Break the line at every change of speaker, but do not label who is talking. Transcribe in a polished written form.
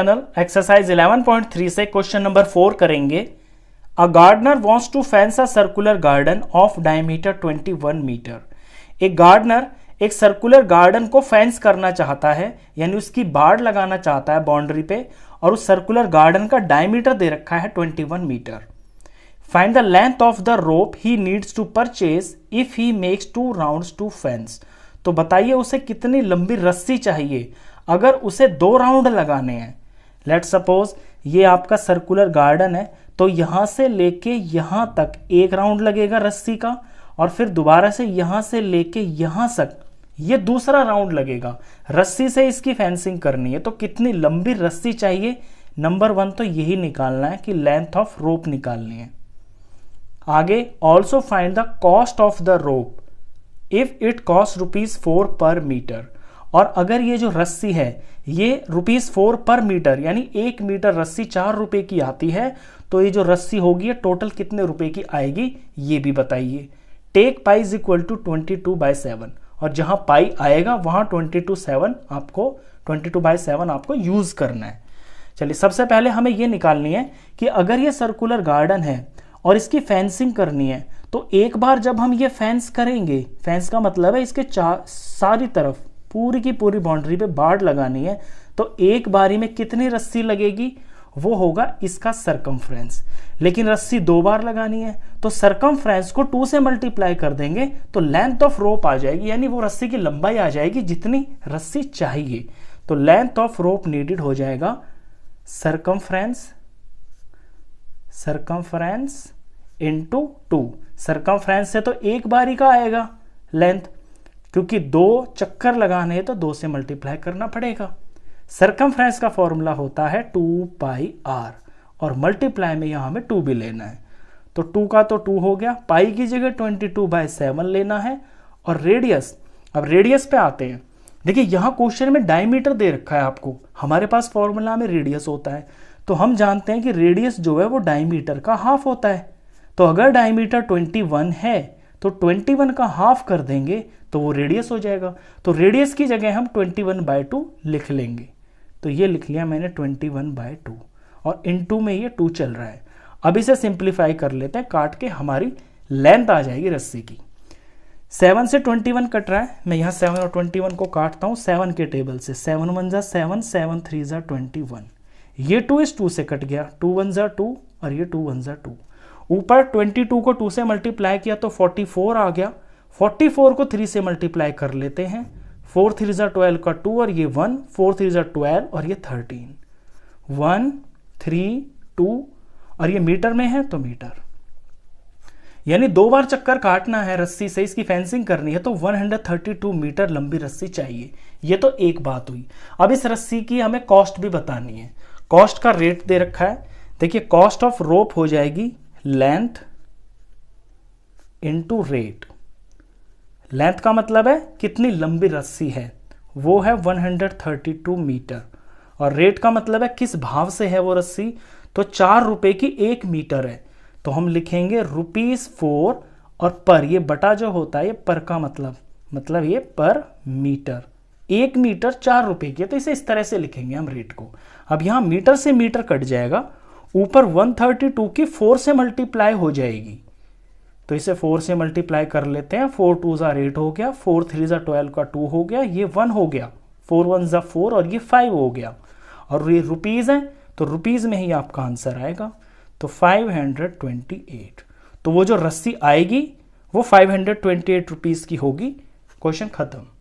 Exercise 11.3 से question number 4 करेंगे। A gardener wants to fence a circular garden of diameter 21 meter. एक gardener एक circular garden को fence करना चाहता है, यानी उसकी बाड़ लगाना चाहता है बाउंड्री पे, और उस सर्कुलर गार्डन का डायमीटर दे रखा है 21 meter. Find the length of the rope he needs to purchase if he makes 2 rounds to fence. तो बताइए उसे कितनी लंबी रस्सी चाहिए अगर उसे 2 राउंड लगाने हैं। लेट सपोज ये आपका सर्कुलर गार्डन है, तो यहां से लेके यहां तक 1 राउंड लगेगा रस्सी का, और फिर दोबारा से यहां से लेके यहां तक ये दूसरा राउंड लगेगा। रस्सी से इसकी फेंसिंग करनी है, तो कितनी लंबी रस्सी चाहिए। नंबर 1 तो यही निकालना है कि लेंथ ऑफ रोप निकालनी है। आगे also find the cost of the rope if it cost ₹4 पर मीटर। और अगर ये जो रस्सी है ये ₹4 पर मीटर, यानी 1 मीटर रस्सी 4 रुपए की आती है, तो ये जो रस्सी होगी ये टोटल कितने रुपए की आएगी ये भी बताइए। Take pi is equal to 22/7, और जहां पाई आएगा वहां 22/7 आपको यूज करना है। चलिए सबसे पहले हमें ये निकालनी है कि अगर ये सर्कुलर गार्डन है और इसकी फेंसिंग करनी है, तो एक बार जब हम ये फेंस करेंगे, फेंस का मतलब है इसके सारी तरफ पूरी की पूरी बाउंड्री पे बाड़ लगानी है, तो एक बारी में कितनी रस्सी लगेगी, वो होगा इसका सरकमफ्रेंस। लेकिन रस्सी 2 बार लगानी है, तो सरकमफ्रेंस को 2 से मल्टीप्लाई कर देंगे तो लेंथ ऑफ रोप आ जाएगी, यानी वो रस्सी की लंबाई आ जाएगी जितनी रस्सी चाहिए। तो लेंथ ऑफ रोप नीडेड हो जाएगा सरकमफ्रेंस इंटू 2। सरकमफ्रेंस से तो एक बारी का आएगा लेंथ, क्योंकि 2 चक्कर लगाने हैं तो 2 से मल्टीप्लाई करना पड़ेगा। सरकमफ्रेंस का फॉर्मूला होता है 2πr, और मल्टीप्लाई में यहां हमें 2 भी लेना है, तो 2 का तो 2 हो गया, पाई की जगह 22/7 लेना है। और रेडियस, अब रेडियस पे आते हैं। देखिए यहां क्वेश्चन में डायमीटर दे रखा है आपको, हमारे पास फॉर्मूला में रेडियस होता है, तो हम जानते हैं कि रेडियस जो है वो डायमीटर का हाफ होता है। तो अगर डायमीटर 21 है तो 21 का हाफ कर देंगे तो वो रेडियस हो जाएगा। तो रेडियस की जगह हम 21/2 लिख लेंगे। तो ये लिख लिया मैंने 21/2, और इनटू में ये 2 चल रहा है। अब इसे सिंप्लीफाई कर लेते हैं, काट के हमारी लेंथ आ जाएगी रस्सी की। 7 से 21 कट रहा है, मैं यहाँ 7 और 21 को काटता हूँ 7 के टेबल से। 7 1 जा 7, 7 3 जा 21। ये 2 इस 2 से कट गया, 2 1 जा 2 और ये 2 1 जा 2। ऊपर 22 को 2 से मल्टीप्लाई किया तो 44 आ गया। 44 को 3 से मल्टीप्लाई कर लेते हैं, 4 3 जा 12 का 2 और ये 1, 4 3 जा 12 और ये 13, 1 3 2, और ये मीटर में है तो मीटर, यानी 2 बार चक्कर काटना है रस्सी से, इसकी फेंसिंग करनी है, तो 132 मीटर लंबी रस्सी चाहिए। ये तो एक बात हुई। अब इस रस्सी की हमें कॉस्ट भी बतानी है। कॉस्ट का रेट दे रखा है, देखिए कॉस्ट ऑफ रोप हो जाएगी लेंथ इंटू रेट। लेंथ का मतलब है कितनी लंबी रस्सी है, वो है 132 मीटर, और रेट का मतलब है किस भाव से है वो रस्सी, तो 4 रुपए की 1 मीटर है, तो हम लिखेंगे ₹4, और पर ये बटा जो होता है ये पर का मतलब ये पर मीटर। 1 मीटर 4 रुपए की है, तो इसे इस तरह से लिखेंगे हम रेट को। अब यहां मीटर से मीटर कट जाएगा, ऊपर 132 की 4 से मल्टीप्लाई हो जाएगी, तो इसे 4 से मल्टीप्लाई कर लेते हैं। 4 2 जा 8 हो गया, 4 3 जा 12 का 2 हो गया, ये 1 हो गया, 4 1 जा 4 और ये 5 हो गया, और ये रुपीज है तो रुपीज में ही आपका आंसर आएगा, तो 528। तो वो जो रस्सी आएगी वो 528 रुपीज की होगी। क्वेश्चन खत्म।